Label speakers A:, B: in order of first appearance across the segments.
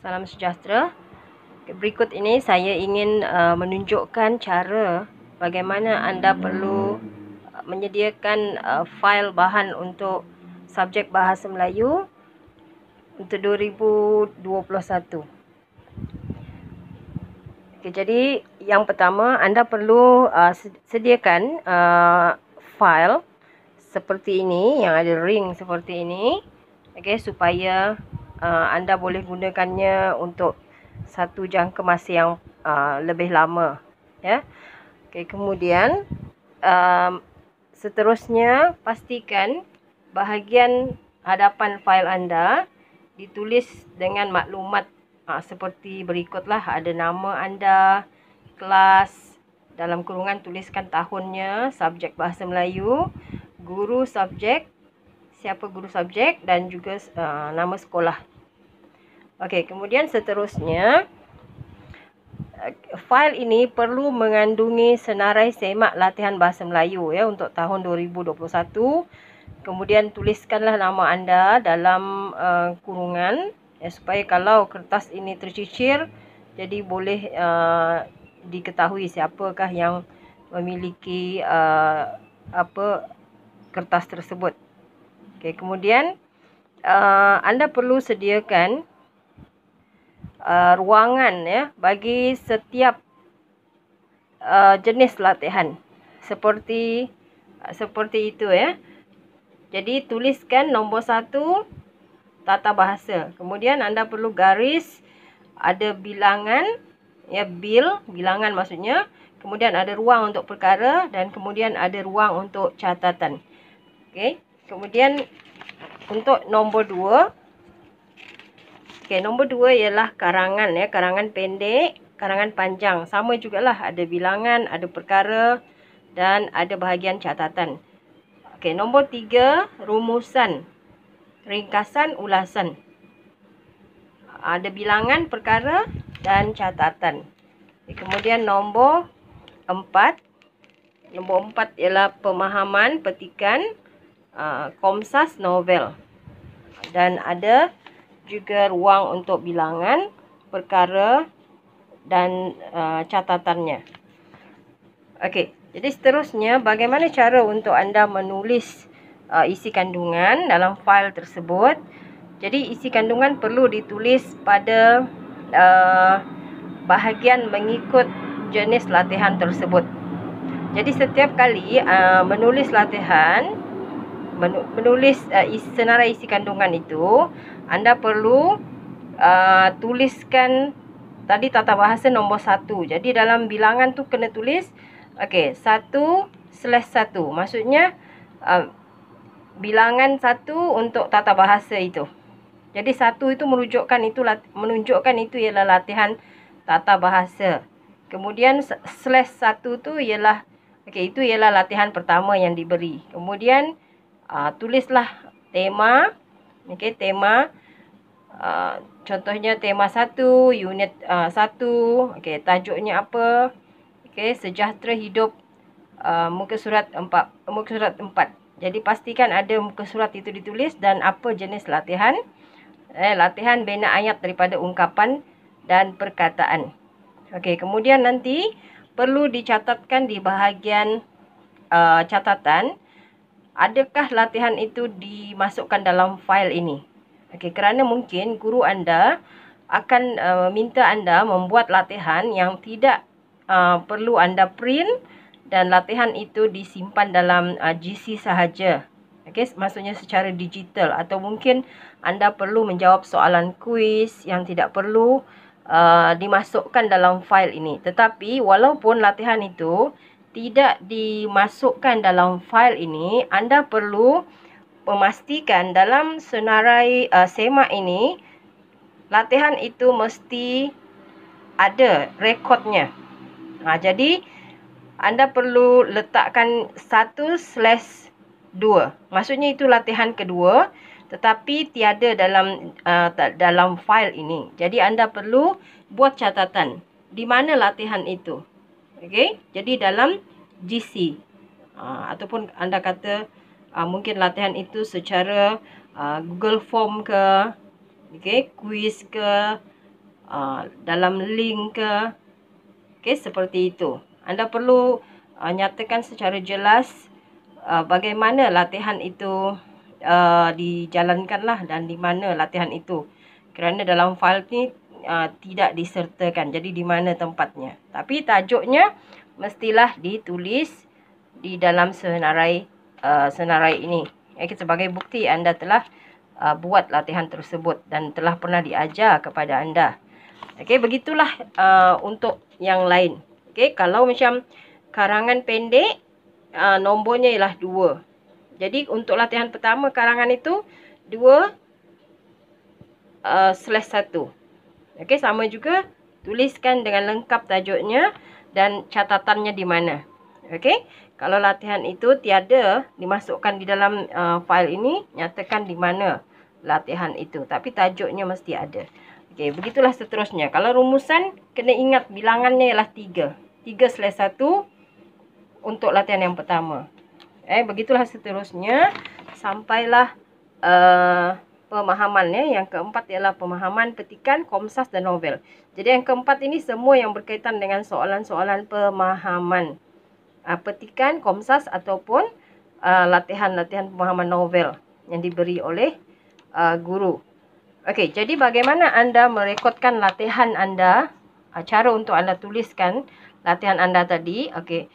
A: Salam sejahtera. Berikut ini saya ingin menunjukkan cara bagaimana anda perlu menyediakan fail bahan untuk subjek Bahasa Melayu untuk 2021. Okay, jadi yang pertama anda perlu sediakan fail seperti ini yang ada ring seperti ini, okay, supaya anda boleh gunakannya untuk satu jangka masa yang lebih lama, ya. Okay, kemudian seterusnya pastikan bahagian hadapan fail anda ditulis dengan maklumat seperti berikutlah. Ada nama anda, kelas, dalam kurungan tuliskan tahunnya, subjek Bahasa Melayu, guru subjek, siapa guru subjek, dan juga nama sekolah. Okey, kemudian seterusnya fail ini perlu mengandungi senarai semak latihan Bahasa Melayu, ya, untuk tahun 2021. Kemudian tuliskanlah nama anda dalam kurungan, ya, supaya kalau kertas ini tercicir, jadi boleh diketahui siapakah yang memiliki kertas tersebut. Okay, kemudian anda perlu sediakan ruangan, ya, bagi setiap jenis latihan seperti itu, ya. Jadi tuliskan nombor 1 tata bahasa. Kemudian anda perlu garis, ada bilangan, ya, bilangan maksudnya. Kemudian ada ruang untuk perkara dan kemudian ada ruang untuk catatan. Okey. Kemudian untuk nombor 2, okey, nombor 2 ialah karangan, ya, karangan pendek, karangan panjang. Sama jugalah, ada bilangan, ada perkara dan ada bahagian catatan. Okey, nombor 3, rumusan, ringkasan, ulasan. Ada bilangan, perkara dan catatan. Okay, kemudian nombor 4. Nombor 4 ialah pemahaman, petikan, komsas, novel. Dan ada juga ruang untuk bilangan, perkara dan catatannya. Okey. Jadi seterusnya, bagaimana cara untuk anda menulis isi kandungan dalam fail tersebut. Jadi isi kandungan perlu ditulis pada bahagian mengikut jenis latihan tersebut. Jadi setiap kali menulis latihan, menulis senarai isi kandungan itu, anda perlu tuliskan tadi tata bahasa nombor 1. Jadi dalam bilangan tu kena tulis, okey, 1/1. Maksudnya bilangan 1 untuk tata bahasa itu. Jadi 1 itu menunjukkan itu ialah latihan tata bahasa. Kemudian /1 tu ialah, okey, itu ialah latihan pertama yang diberi. Kemudian tulislah tema, okey, tema, contohnya tema 1, unit 1, okey, tajuknya apa? Okey, sejahtera hidup, muka surat 4. Jadi pastikan ada muka surat itu ditulis dan apa jenis latihan. Latihan bina ayat daripada ungkapan dan perkataan. Okey, kemudian nanti perlu dicatatkan di bahagian catatan, adakah latihan itu dimasukkan dalam fail ini. Okey, kerana mungkin guru anda akan minta anda membuat latihan yang tidak perlu anda print dan latihan itu disimpan dalam GC sahaja. Okey, maksudnya secara digital, atau mungkin anda perlu menjawab soalan kuis yang tidak perlu dimasukkan dalam fail ini. Tetapi walaupun latihan itu tidak dimasukkan dalam fail ini, anda perlu memastikan dalam senarai semak ini latihan itu mesti ada rekodnya. Jadi anda perlu letakkan 1/2. Maksudnya itu latihan kedua, tetapi tiada dalam fail ini. Jadi anda perlu buat catatan di mana latihan itu. Okey, jadi dalam GC, ataupun anda kata mungkin latihan itu secara Google Form ke, okey, kuis ke, dalam link ke. Okey, seperti itu. Anda perlu nyatakan secara jelas bagaimana latihan itu dijalankanlah dan di mana latihan itu. Kerana dalam fail ni tidak disertakan. Jadi di mana tempatnya. Tapi tajuknya mestilah ditulis di dalam senarai ini. Sebagai bukti anda telah buat latihan tersebut dan telah pernah diajar kepada anda. Okey, begitulah untuk yang lain. Okey, kalau macam karangan pendek, nombornya ialah 2. Jadi untuk latihan pertama karangan itu 2/1. Okey, sama juga tuliskan dengan lengkap tajuknya dan catatannya di mana. Okey, kalau latihan itu tiada dimasukkan di dalam fail ini, nyatakan di mana latihan itu. Tapi tajuknya mesti ada. Okey, begitulah seterusnya. Kalau rumusan, kena ingat bilangannya ialah 3. 3/1 untuk latihan yang pertama. Begitulah seterusnya. Sampailah pemahamannya. Yang keempat ialah pemahaman petikan, komsas dan novel. Jadi yang keempat ini semua yang berkaitan dengan soalan-soalan pemahaman. Petikan, komsas ataupun latihan-latihan pemahaman novel yang diberi oleh guru. Okey, jadi bagaimana anda merekodkan latihan anda? Cara untuk anda tuliskan latihan anda tadi. Okey.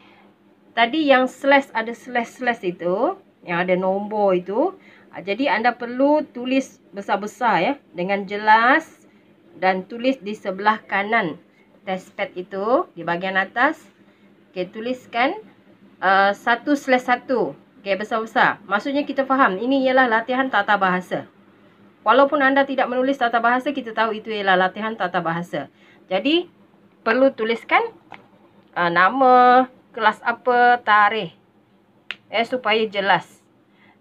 A: Tadi yang ada slash itu, yang ada nombor itu. Jadi anda perlu tulis besar-besar ya, dengan jelas dan tulis di sebelah kanan testpad itu di bahagian atas. Okey, tuliskan 1/1. Okey, besar-besar. Maksudnya kita faham ini ialah latihan tata bahasa. Walaupun anda tidak menulis tata bahasa, kita tahu itu ialah latihan tata bahasa. Jadi, perlu tuliskan nama, kelas apa, tarikh. Supaya jelas.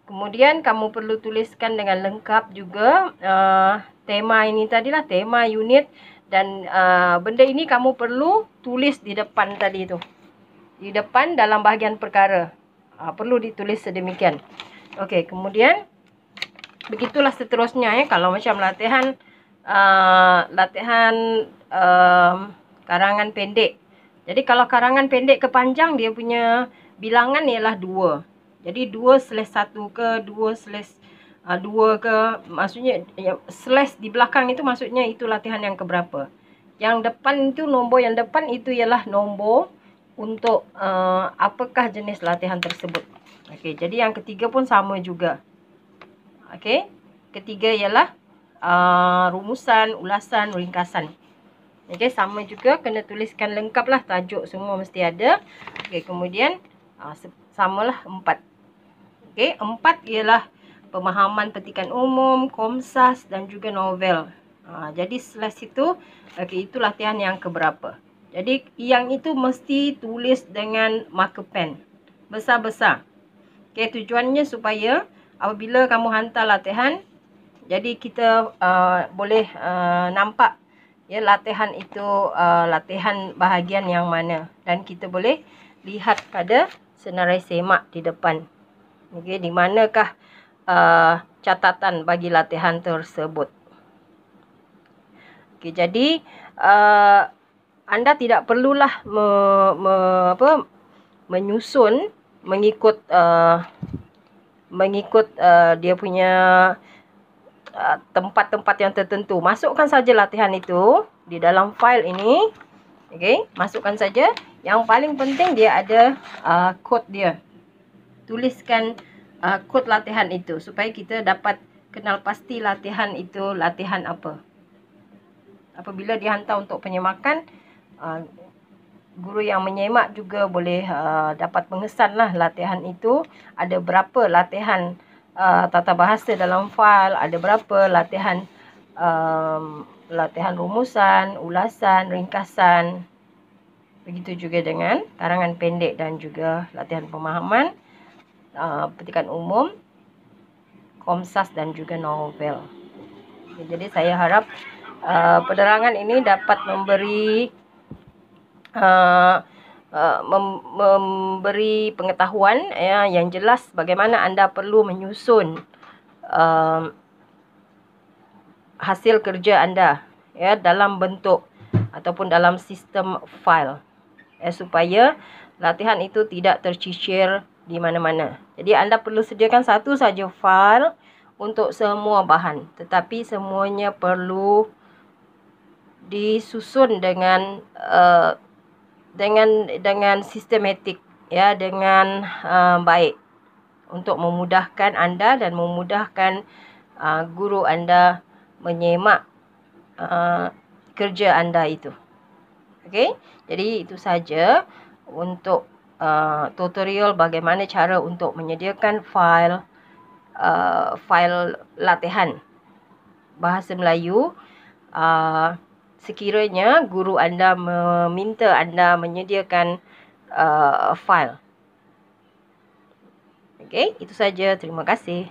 A: Kemudian, kamu perlu tuliskan dengan lengkap juga tema ini tadilah, tema unit. Dan benda ini kamu perlu tulis di depan tadi tu. Di depan dalam bahagian perkara. Perlu ditulis sedemikian. Okey, kemudian begitulah seterusnya ya. Kalau macam latihan karangan pendek. Jadi kalau karangan pendek ke panjang, dia punya bilangan ialah 2. Jadi 2/1 ke 2/2 ke, maksudnya slash di belakang itu maksudnya itu latihan yang keberapa. Yang depan itu, nombor yang depan itu ialah nombor untuk apakah jenis latihan tersebut. Okey, jadi yang ketiga pun sama juga. Okey, ketiga ialah rumusan, ulasan, ringkasan. Okey, sama juga kena tuliskan lengkaplah, tajuk semua mesti ada. Okey, kemudian samalah 4. Okey, 4 ialah pemahaman petikan umum, komsas dan juga novel. Jadi slash itu, okey, itu latihan yang keberapa. Jadi yang itu mesti tulis dengan marker pen besar-besar. Okey, tujuannya supaya apabila kamu hantar latihan, jadi kita boleh nampak ya latihan itu latihan bahagian yang mana, dan kita boleh lihat pada senarai semak di depan. Okey, di manakah catatan bagi latihan tersebut. Okey, jadi anda tidak perlulah menyusun mengikut dia punya tempat-tempat yang tertentu. Masukkan saja latihan itu di dalam file ini. Okey, masukkan saja. Yang paling penting dia ada kod dia. Tuliskan kod latihan itu supaya kita dapat kenal pasti latihan itu latihan apa. Apabila dihantar untuk penyemakan, guru yang menyemak juga boleh dapat mengesanlah latihan itu. Ada berapa latihan tata bahasa dalam fail, ada berapa latihan latihan rumusan, ulasan, ringkasan. Begitu juga dengan karangan pendek dan juga latihan pemahaman, petikan umum, komsas dan juga novel. Jadi saya harap penerangan ini dapat memberi memberi pengetahuan yang jelas bagaimana anda perlu menyusun hasil kerja anda ya, dalam bentuk ataupun dalam sistem file, supaya latihan itu tidak tercicir di mana-mana. Jadi anda perlu sediakan satu saja file untuk semua bahan, tetapi semuanya perlu disusun dengan sistematik, ya, dengan baik, untuk memudahkan anda dan memudahkan guru anda menyemak kerja anda itu. Okey, jadi itu saja untuk tutorial bagaimana cara untuk menyediakan file latihan bahasa Melayu. Sekiranya guru anda meminta anda menyediakan file. Okey, itu saja. Terima kasih.